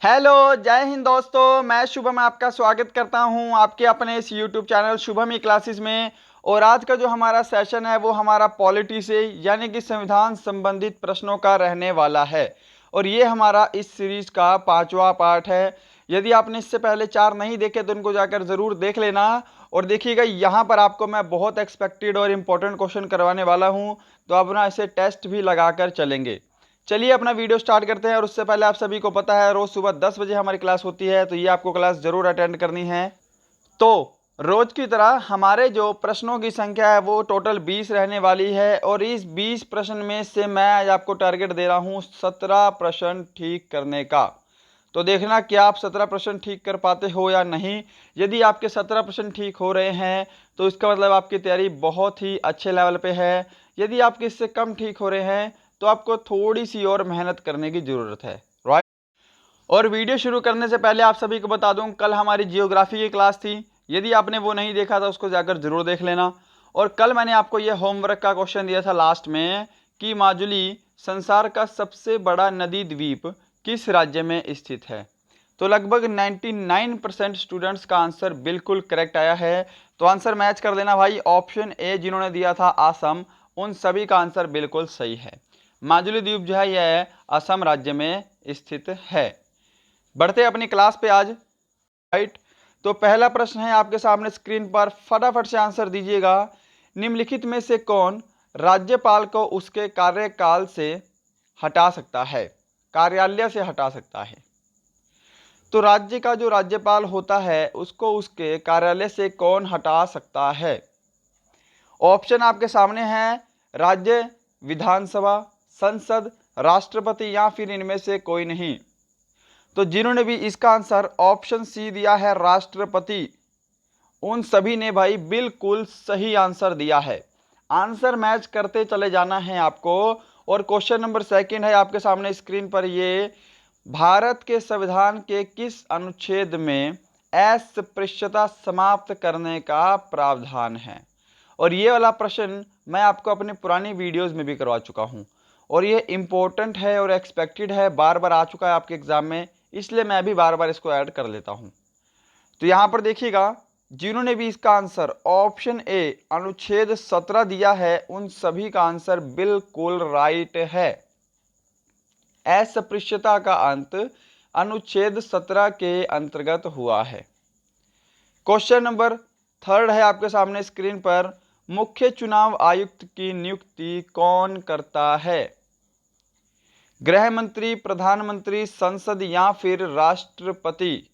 Hello, जय हिंद दोस्तों। मैं शुभम आपका स्वागत करता हूं आपके अपने इस यूट्यूब चैनल शुभम ई क्लासेस में। और आज का जो हमारा सेशन है वो हमारा पॉलिटी से यानी कि संविधान संबंधित प्रश्नों का रहने वाला है। और ये हमारा इस सीरीज का 5वां पार्ट है। यदि आपने इससे पहले 4 नहीं देखे तो उनको जाकर ज़रूर देख लेना। और देखिएगा, यहाँ पर आपको मैं बहुत एक्सपेक्टेड और इम्पोर्टेंट क्वेश्चन करवाने वाला हूँ, तो अब ना इसे टेस्ट भी लगाकर चलेंगे। चलिए अपना वीडियो स्टार्ट करते हैं। और उससे पहले आप सभी को पता है रोज सुबह 10 बजे हमारी क्लास होती है, तो ये आपको क्लास जरूर अटेंड करनी है। तो रोज की तरह हमारे जो प्रश्नों की संख्या है वो टोटल 20 रहने वाली है। और इस 20 प्रश्न में से मैं आज आपको टारगेट दे रहा हूँ 17 प्रश्न ठीक करने का। तो देखना कि आप 17 प्रश्न ठीक कर पाते हो या नहीं। यदि आपके 17 प्रश्न ठीक हो रहे हैं तो इसका मतलब आपकी तैयारी बहुत ही अच्छे लेवल पे है। यदि आपके इससे कम ठीक हो रहे हैं तो आपको थोड़ी सी और मेहनत करने की ज़रूरत है, राइट। और वीडियो शुरू करने से पहले आप सभी को बता दूं, कल हमारी जियोग्राफी की क्लास थी। यदि आपने वो नहीं देखा था उसको जाकर ज़रूर देख लेना। और कल मैंने आपको ये होमवर्क का क्वेश्चन दिया था लास्ट में कि माजुली संसार का सबसे बड़ा नदी द्वीप किस राज्य में स्थित है। तो लगभग 99% स्टूडेंट्स का आंसर बिल्कुल करेक्ट आया है। तो आंसर मैच कर देना भाई। ऑप्शन ए जिन्होंने दिया था असम, उन सभी का आंसर बिल्कुल सही है। माजुली द्वीप जो है यह असम राज्य में स्थित है। बढ़ते अपनी क्लास पे आज, राइट। तो पहला प्रश्न है आपके सामने स्क्रीन पर, फटाफट से आंसर दीजिएगा। निम्नलिखित में से कौन राज्यपाल को उसके कार्यकाल से हटा सकता है, कार्यालय से हटा सकता है। तो राज्य का जो राज्यपाल होता है उसको उसके कार्यालय से कौन हटा सकता है। ऑप्शन आपके सामने हैं, राज्य, विधानसभा, संसद, राष्ट्रपति या फिर इनमें से कोई नहीं। तो जिन्होंने भी इसका आंसर ऑप्शन सी दिया है राष्ट्रपति, उन सभी ने भाई बिल्कुल सही आंसर दिया है। आंसर मैच करते चले जाना है आपको। और क्वेश्चन नंबर सेकंड है आपके सामने स्क्रीन पर, ये भारत के संविधान के किस अनुच्छेद में अस्पृश्यता समाप्त करने का प्रावधान है। और ये वाला प्रश्न मैं आपको अपने पुरानी वीडियोस में भी करवा चुका हूँ और ये इंपॉर्टेंट है और एक्सपेक्टेड है, बार बार आ चुका है आपके एग्जाम में, इसलिए मैं भी बार बार इसको ऐड कर लेता हूँ। तो यहाँ पर देखिएगा, जिन्होंने भी इसका आंसर ऑप्शन ए अनुच्छेद 17 दिया है उन सभी का आंसर बिल्कुल राइट है। अस्पृश्यता का अंत अनुच्छेद 17 के अंतर्गत हुआ है। क्वेश्चन नंबर थर्ड है आपके सामने स्क्रीन पर, मुख्य चुनाव आयुक्त की नियुक्ति कौन करता है। गृह मंत्री, प्रधानमंत्री, संसद या फिर राष्ट्रपति।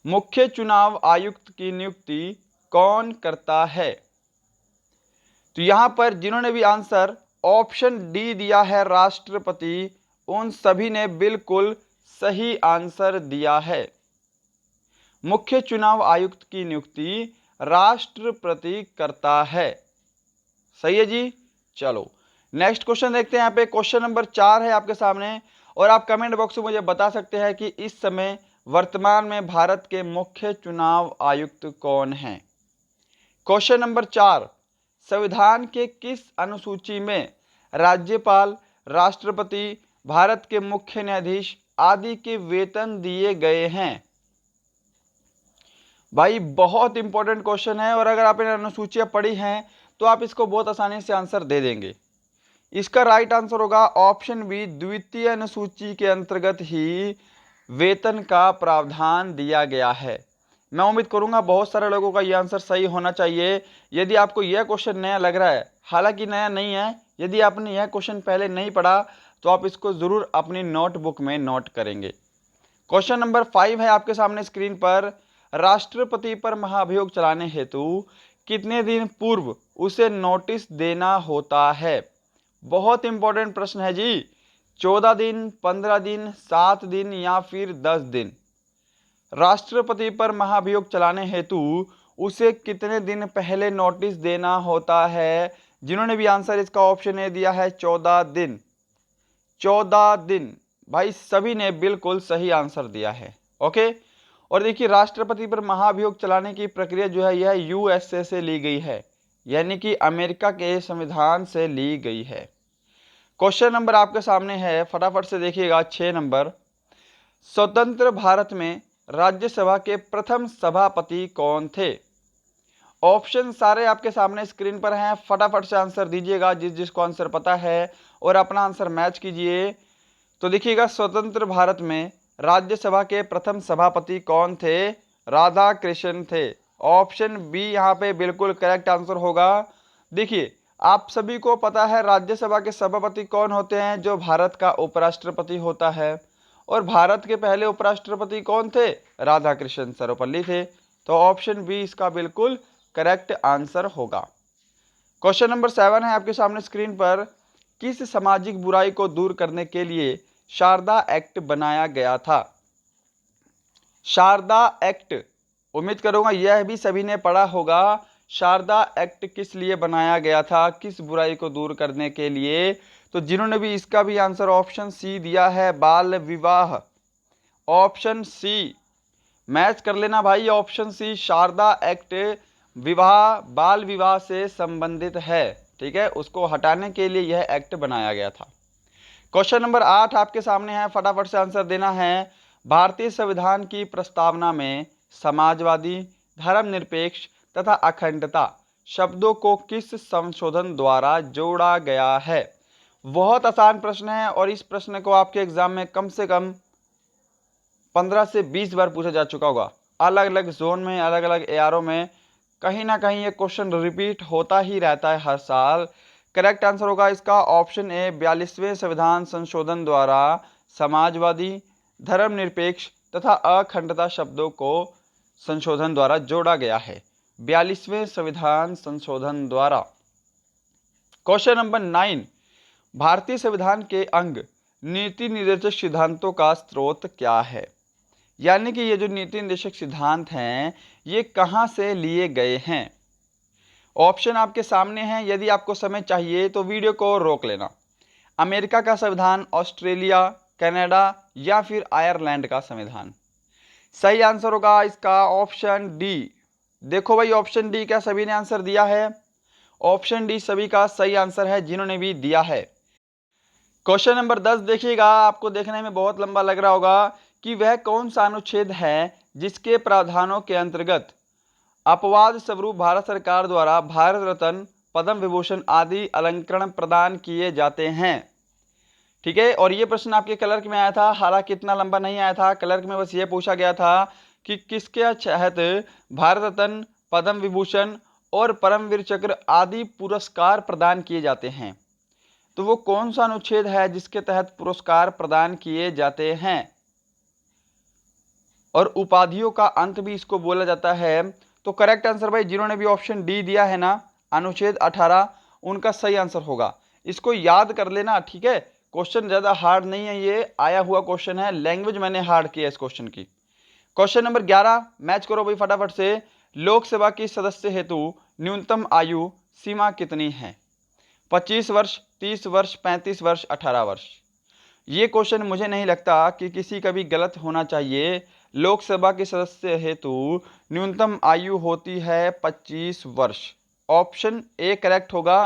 मुख्य चुनाव आयुक्त की नियुक्ति कौन करता है। तो यहां पर जिन्होंने भी आंसर ऑप्शन डी दिया है राष्ट्रपति, उन सभी ने बिल्कुल सही आंसर दिया है। मुख्य चुनाव आयुक्त की नियुक्ति राष्ट्रपति करता है। सही है जी। चलो नेक्स्ट क्वेश्चन देखते हैं। यहाँ पे क्वेश्चन नंबर 4 है आपके सामने और आप कमेंट बॉक्स में मुझे बता सकते हैं कि इस समय वर्तमान में भारत के मुख्य चुनाव आयुक्त कौन हैं। क्वेश्चन नंबर 4, संविधान के किस अनुसूची में राज्यपाल, राष्ट्रपति, भारत के मुख्य न्यायाधीश आदि के वेतन दिए गए हैं। भाई बहुत इंपॉर्टेंट क्वेश्चन है और अगर आपने अनुसूचियां पढ़ी हैं तो आप इसको बहुत आसानी से आंसर दे देंगे। इसका राइट आंसर होगा ऑप्शन बी, द्वितीय अनुसूची के अंतर्गत ही वेतन का प्रावधान दिया गया है। मैं उम्मीद करूंगा बहुत सारे लोगों का यह आंसर सही होना चाहिए। यदि आपको यह क्वेश्चन नया लग रहा है, हालांकि नया नहीं है, यदि आपने यह क्वेश्चन पहले नहीं पढ़ा तो आप इसको जरूर अपनी नोटबुक में नोट करेंगे। क्वेश्चन नंबर 5 है आपके सामने स्क्रीन पर, राष्ट्रपति पर महाभियोग चलाने हेतु कितने दिन पूर्व उसे नोटिस देना होता है। बहुत इंपॉर्टेंट प्रश्न है जी। 14 दिन, 15 दिन, 7 दिन या फिर 10 दिन। राष्ट्रपति पर महाभियोग चलाने हेतु उसे कितने दिन पहले नोटिस देना होता है। जिन्होंने भी आंसर इसका ऑप्शन ए दिया है 14 दिन। 14 दिन भाई सभी ने बिल्कुल सही आंसर दिया है। ओके। और देखिए, राष्ट्रपति पर महाभियोग चलाने की प्रक्रिया जो है यह यूएसए से ली गई है, यानी कि अमेरिका के संविधान से ली गई है। क्वेश्चन नंबर आपके सामने है, फटाफट से देखिएगा 6 नंबर। स्वतंत्र भारत में राज्यसभा के प्रथम सभापति कौन थे? ऑप्शन सारे आपके सामने स्क्रीन पर हैं, फटाफट से आंसर दीजिएगा जिस जिसको आंसर पता है और अपना आंसर मैच कीजिए। तो देखिएगा, स्वतंत्र भारत में राज्यसभा के प्रथम सभापति कौन थे? राधा कृष्ण थे। ऑप्शन बी यहाँ पे बिल्कुल करेक्ट आंसर होगा। देखिए, आप सभी को पता है राज्यसभा के सभापति कौन होते हैं? जो भारत का उपराष्ट्रपति होता है। और भारत के पहले उपराष्ट्रपति कौन थे? राधा कृष्ण सर्वपल्ली थे। तो ऑप्शन बी इसका बिल्कुल करेक्ट आंसर होगा। क्वेश्चन नंबर 7 है आपके सामने स्क्रीन पर। किस सामाजिक बुराई को दूर करने के लिए शारदा एक्ट बनाया गया था? शारदा एक्ट, उम्मीद करूंगा यह भी सभी ने पढ़ा होगा। शारदा एक्ट किस लिए बनाया गया था? किस बुराई को दूर करने के लिए? तो जिन्होंने भी इसका भी आंसर ऑप्शन सी दिया है, बाल विवाह। ऑप्शन सी मैच कर लेना भाई, ऑप्शन सी शारदा एक्ट विवाह, बाल विवाह से संबंधित है। ठीक है, उसको हटाने के लिए यह एक्ट बनाया गया था। क्वेश्चन नंबर 8 आपके सामने है, फटाफट से आंसर देना है। भारतीय संविधान की प्रस्तावना में समाजवादी, धर्मनिरपेक्ष तथा अखंडता शब्दों को किस संशोधन द्वारा जोड़ा गया है? बहुत आसान प्रश्न है और इस प्रश्न को आपके एग्जाम में कम से कम 15 से 20 बार पूछा जा चुका होगा। अलग अलग जोन में, अलग अलग एआरओ में कहीं ना कहीं ये क्वेश्चन रिपीट होता ही रहता है हर साल। करेक्ट आंसर होगा इसका ऑप्शन ए, 42वें संविधान संशोधन द्वारा समाजवादी, धर्मनिरपेक्ष तथा अखंडता शब्दों को संशोधन द्वारा जोड़ा गया है। 42वें संविधान संशोधन द्वारा। क्वेश्चन नंबर 9, भारतीय संविधान के अंग नीति निर्देशक सिद्धांतों का स्रोत क्या है? यानी कि ये जो नीति निर्देशक सिद्धांत हैं ये कहाँ से लिए गए हैं? ऑप्शन आपके सामने हैं, यदि आपको समय चाहिए तो वीडियो को रोक लेना। अमेरिका का संविधान, ऑस्ट्रेलिया, कनाडा या फिर आयरलैंड का संविधान? सही आंसर होगा इसका ऑप्शन डी। देखो भाई, ऑप्शन डी क्या सभी ने आंसर दिया है? ऑप्शन डी सभी का सही आंसर है जिन्होंने भी दिया है। क्वेश्चन नंबर 10 देखिएगा, आपको देखने में बहुत लंबा लग रहा होगा कि वह कौन सा अनुच्छेद है जिसके प्रावधानों के अंतर्गत अपवाद स्वरूप भारत सरकार द्वारा भारत रत्न, पद्म विभूषण आदि अलंकरण प्रदान किए जाते हैं। ठीक है, और ये प्रश्न आपके क्लर्क में आया था, हालांकि इतना लंबा नहीं आया था। क्लर्क में बस ये पूछा गया था कि किसके तहत भारत रत्न, पद्म विभूषण और परमवीर चक्र आदि पुरस्कार प्रदान किए जाते हैं। तो वो कौन सा अनुच्छेद है जिसके तहत पुरस्कार प्रदान किए जाते हैं? और उपाधियों का अंत भी इसको बोला जाता है। तो करेक्ट आंसर भाई जिन्होंने भी ऑप्शन डी दिया है ना, अनुच्छेद 18, उनका सही आंसर होगा। इसको याद कर लेना, ठीक है। क्वेश्चन ज्यादा हार्ड नहीं है, ये आया हुआ क्वेश्चन है, लैंग्वेज मैंने हार्ड किया इस क्वेश्चन की। क्वेश्चन नंबर 11 मैच करो भाई फटाफट से। लोकसभा की सदस्य हेतु न्यूनतम आयु सीमा कितनी है? 25 वर्ष, 30 वर्ष, 35 वर्ष, 18 वर्ष? ये क्वेश्चन मुझे नहीं लगता कि किसी का भी गलत होना चाहिए। लोकसभा के सदस्य हेतु न्यूनतम आयु होती है 25 वर्ष। ऑप्शन ए करेक्ट होगा।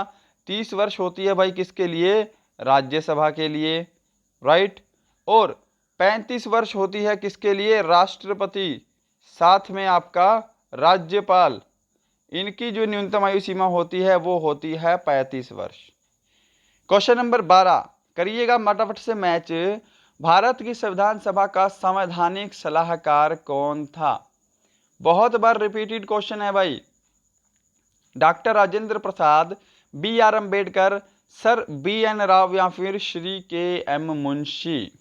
30 वर्ष होती है भाई किसके लिए? राज्यसभा के लिए, राइट। और 35 वर्ष होती है किसके लिए? राष्ट्रपति, साथ में आपका राज्यपाल। इनकी जो न्यूनतम आयु सीमा होती है वो होती है 35 वर्ष। क्वेश्चन नंबर 12 करिएगा फटाफट से मैच। भारत की संविधान सभा का संवैधानिक सलाहकार कौन था? बहुत बार रिपीटेड क्वेश्चन है भाई। Doctor Rajendra Prasad, B R Ambedkar, sir B N Rao या फिर श्री के एम मुंशी?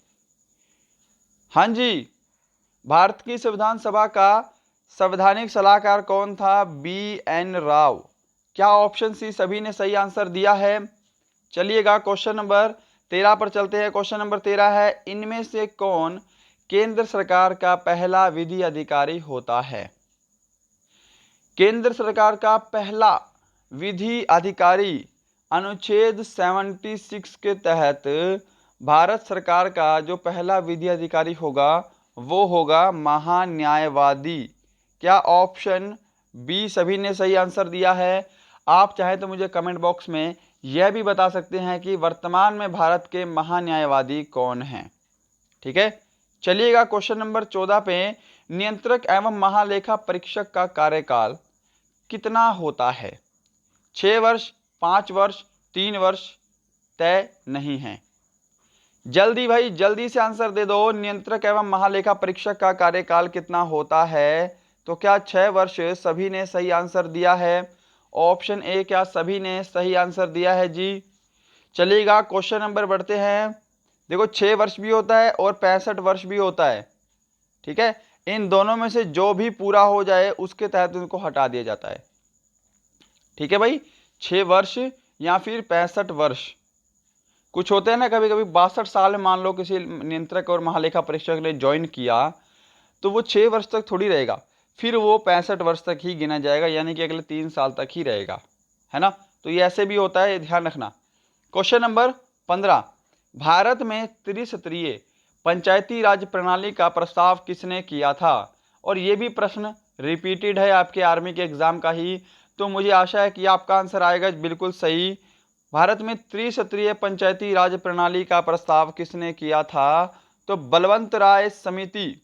हाँ जी, भारत की संविधान सभा का संवैधानिक सलाहकार कौन था? B N Rao. क्या ऑप्शन सी सभी ने सही आंसर दिया है? चलिएगा क्वेश्चन नंबर 13 पर चलते हैं। क्वेश्चन नंबर 13 है, इनमें से कौन केंद्र सरकार का पहला विधि अधिकारी होता है? केंद्र सरकार का पहला विधि अधिकारी अनुच्छेद 76 के तहत भारत सरकार का जो पहला विधि अधिकारी होगा वो होगा महान्यायवादी। क्या ऑप्शन बी सभी ने सही आंसर दिया है? आप चाहे तो मुझे कमेंट बॉक्स में यह भी बता सकते हैं कि वर्तमान में भारत के महान्यायवादी कौन हैं। ठीक है, चलिएगा क्वेश्चन नंबर 14 पे, नियंत्रक एवं महालेखा परीक्षक का कार्यकाल कितना होता है? 6 वर्ष, 5 वर्ष, 3 वर्ष, तय नहीं है। जल्दी भाई जल्दी से आंसर दे दो। नियंत्रक एवं महालेखा परीक्षक का कार्यकाल कितना होता है? तो क्या 6 वर्ष? सभी ने सही आंसर दिया है। ऑप्शन ए, क्या सभी ने सही आंसर दिया है जी? चलिएगा क्वेश्चन नंबर बढ़ते हैं। देखो 6 वर्ष भी होता है और 65 वर्ष भी होता है। ठीक है, इन दोनों में से जो भी पूरा हो जाए उसके तहत उनको हटा दिया जाता है। ठीक है भाई, 6 वर्ष या फिर 65 वर्ष। कुछ होते हैं ना, कभी कभी 62 साल में मान लो किसी नियंत्रक और महालेखा परीक्षक ने ज्वाइन किया, तो वो 6 वर्ष तक थोड़ी रहेगा, फिर वो 65 वर्ष तक ही गिना जाएगा, यानी कि अगले 3 साल तक ही रहेगा, है ना। तो ये ऐसे भी होता है, ध्यान रखना। क्वेश्चन नंबर 15, भारत में त्रिस्तरीय पंचायती राज प्रणाली का प्रस्ताव किसने किया था? और ये भी प्रश्न रिपीटेड है आपके आर्मी के एग्जाम का ही, तो मुझे आशा है कि आपका आंसर आएगा बिल्कुल सही। भारत में त्रिस्तरीय पंचायती राज प्रणाली का प्रस्ताव किसने किया था? तो बलवंत राय समिति,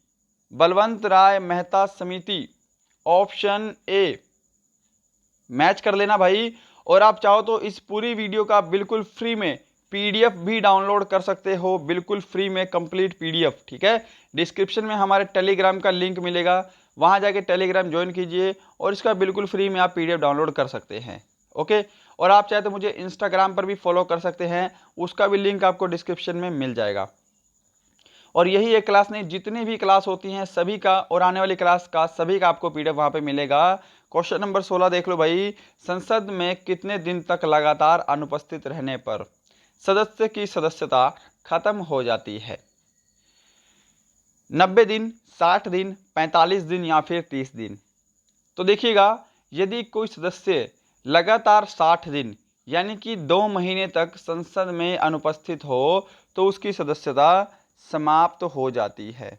बलवंत राय मेहता समिति। ऑप्शन ए, मैच कर लेना भाई। और आप चाहो तो इस पूरी वीडियो का बिल्कुल फ्री में पीडीएफ भी डाउनलोड कर सकते हो, बिल्कुल फ्री में कंप्लीट पीडीएफ। ठीक है, डिस्क्रिप्शन में हमारे टेलीग्राम का लिंक मिलेगा, वहां जाके टेलीग्राम ज्वाइन कीजिए और इसका बिल्कुल फ्री में आप पीडीएफ डाउनलोड कर सकते हैं। ओके, और आप चाहे तो मुझे इंस्टाग्राम पर भी फॉलो कर सकते हैं, उसका भी लिंक आपको डिस्क्रिप्शन में मिल जाएगा। और यही एक क्लास नहीं, जितनी भी क्लास होती हैं सभी का और आने वाली क्लास का सभी का आपको पीडीएफ वहाँ पे मिलेगा। क्वेश्चन नंबर 16 देख लो भाई, संसद में कितने दिन तक लगातार अनुपस्थित रहने पर सदस्य की सदस्यता खत्म हो जाती है? 90 दिन, 60 दिन, 45 दिन या फिर 30 दिन? तो देखिएगा, यदि कोई सदस्य लगातार 60 दिन यानी कि 2 महीने तक संसद में अनुपस्थित हो तो उसकी सदस्यता समाप्त हो जाती है।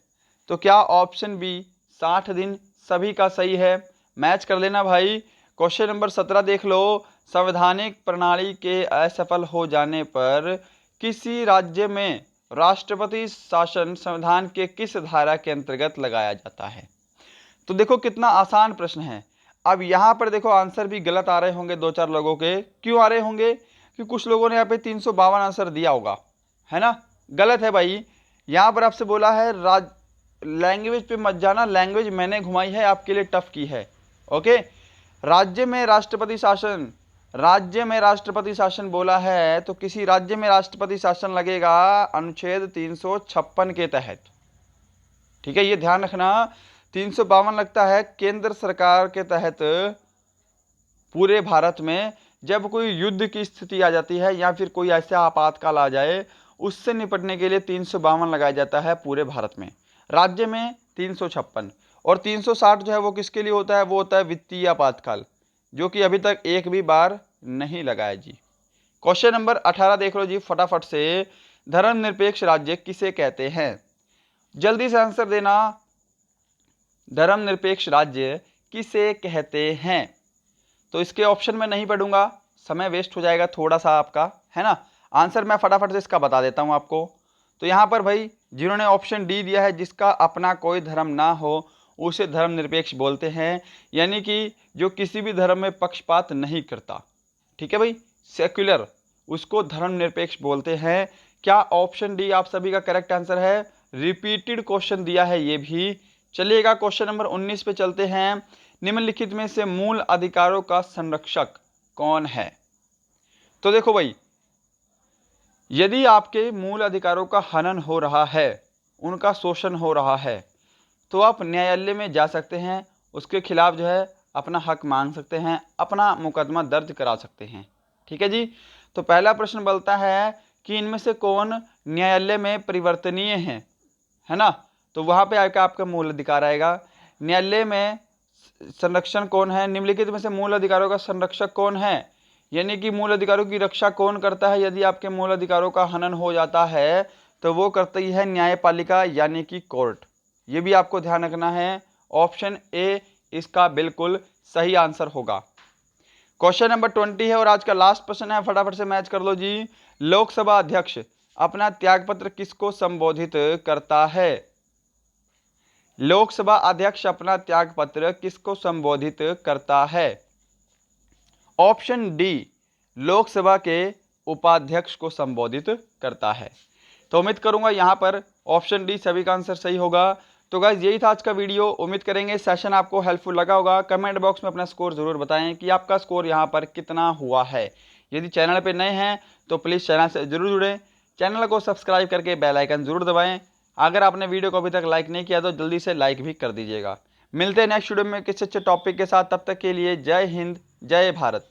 तो क्या ऑप्शन बी 60 दिन सभी का सही है? मैच कर लेना भाई। क्वेश्चन नंबर 17 देख लो, संवैधानिक प्रणाली के असफल हो जाने पर किसी राज्य में राष्ट्रपति शासन संविधान के किस धारा के अंतर्गत लगाया जाता है? तो देखो कितना आसान प्रश्न है। अब यहाँ पर देखो आंसर भी गलत आ रहे होंगे 2-4 लोगों के। क्यों आ रहे होंगे? कि कुछ लोगों ने यहाँ पे 352 आंसर दिया होगा, है ना। गलत है भाई। यहाँ पर आपसे बोला है लैंग्वेज पे मत जाना, लैंग्वेज मैंने घुमाई है, आपके लिए टफ की है। ओके, राज्य में राष्ट्रपति शासन, राज्य में राष्ट्रपति शासन बोला है तो किसी राज्य में राष्ट्रपति शासन लगेगा अनुच्छेद 356 के तहत। ठीक है, ये ध्यान रखना। 352 लगता है केंद्र सरकार के तहत। पूरे भारत में जब कोई युद्ध की स्थिति आ जाती है या फिर कोई ऐसा आपातकाल आ जाए, उससे निपटने के लिए 352 लगाया जाता है पूरे भारत में। राज्य में 356 और 360 जो है वो किसके लिए होता है? वो होता है वित्तीय आपातकाल, जो कि अभी तक एक भी बार नहीं लगाया जी। क्वेश्चन नंबर 18 देख लो जी फटाफट से, धर्मनिरपेक्ष राज्य किसे कहते हैं? जल्दी से आंसर देना। धर्मनिरपेक्ष राज्य किसे कहते हैं? तो इसके ऑप्शन में नहीं पढ़ूंगा, समय वेस्ट हो जाएगा थोड़ा सा आपका, है ना। आंसर मैं फटाफट से इसका बता देता हूं आपको। तो यहाँ पर भाई जिन्होंने ऑप्शन डी दिया है, जिसका अपना कोई धर्म ना हो उसे धर्मनिरपेक्ष बोलते हैं, यानी कि जो किसी भी धर्म में पक्षपात नहीं करता। ठीक है भाई, सेक्युलर, उसको धर्मनिरपेक्ष बोलते हैं। क्या ऑप्शन डी आप सभी का करेक्ट आंसर है? रिपीटेड क्वेश्चन दिया है ये भी। चलिएगा क्वेश्चन नंबर 19 पे चलते हैं। निम्नलिखित में से मूल अधिकारों का संरक्षक कौन है? तो देखो भाई, यदि आपके मूल अधिकारों का हनन हो रहा है, उनका शोषण हो रहा है, तो आप न्यायालय में जा सकते हैं, उसके खिलाफ जो है अपना हक मांग सकते हैं, अपना मुकदमा दर्ज करा सकते हैं। ठीक है जी। तो पहला प्रश्न बोलता है कि इनमें से कौन न्यायालय में परिवर्तनीय है ना। तो वहां पे आकर आपका मूल अधिकार आएगा। न्यायालय में संरक्षण कौन है? निम्नलिखित में से मूल अधिकारों का संरक्षक कौन है, यानी कि मूल अधिकारों की रक्षा कौन करता है? यदि आपके मूल अधिकारों का हनन हो जाता है तो वो करती है न्यायपालिका, यानी कि कोर्ट। ये भी आपको ध्यान रखना है। ऑप्शन ए इसका बिल्कुल सही आंसर होगा। क्वेश्चन नंबर 20 है और आज का लास्ट प्रश्न है, फटाफट से मैच कर लो जी। लोकसभा अध्यक्ष अपना त्यागपत्र किसको संबोधित करता है? लोकसभा अध्यक्ष अपना त्यागपत्र किसको संबोधित करता है? ऑप्शन डी, लोकसभा के उपाध्यक्ष को संबोधित करता है। तो उम्मीद करूंगा यहां पर ऑप्शन डी सभी का आंसर सही होगा। तो गाइज यही था आज का वीडियो। उम्मीद करेंगे सेशन आपको हेल्पफुल लगा होगा। कमेंट बॉक्स में अपना स्कोर जरूर बताएं कि आपका स्कोर यहां पर कितना हुआ है। यदि चैनल पे नए हैं तो प्लीज़ चैनल से जरूर जुड़ें, चैनल को सब्सक्राइब करके बेल आइकन जरूर दबाएं। अगर आपने वीडियो को अभी तक लाइक नहीं किया तो जल्दी से लाइक भी कर दीजिएगा। मिलते हैं नेक्स्ट वीडियो में किसी अच्छे टॉपिक के साथ, तब तक के लिए जय हिंद, जय भारत।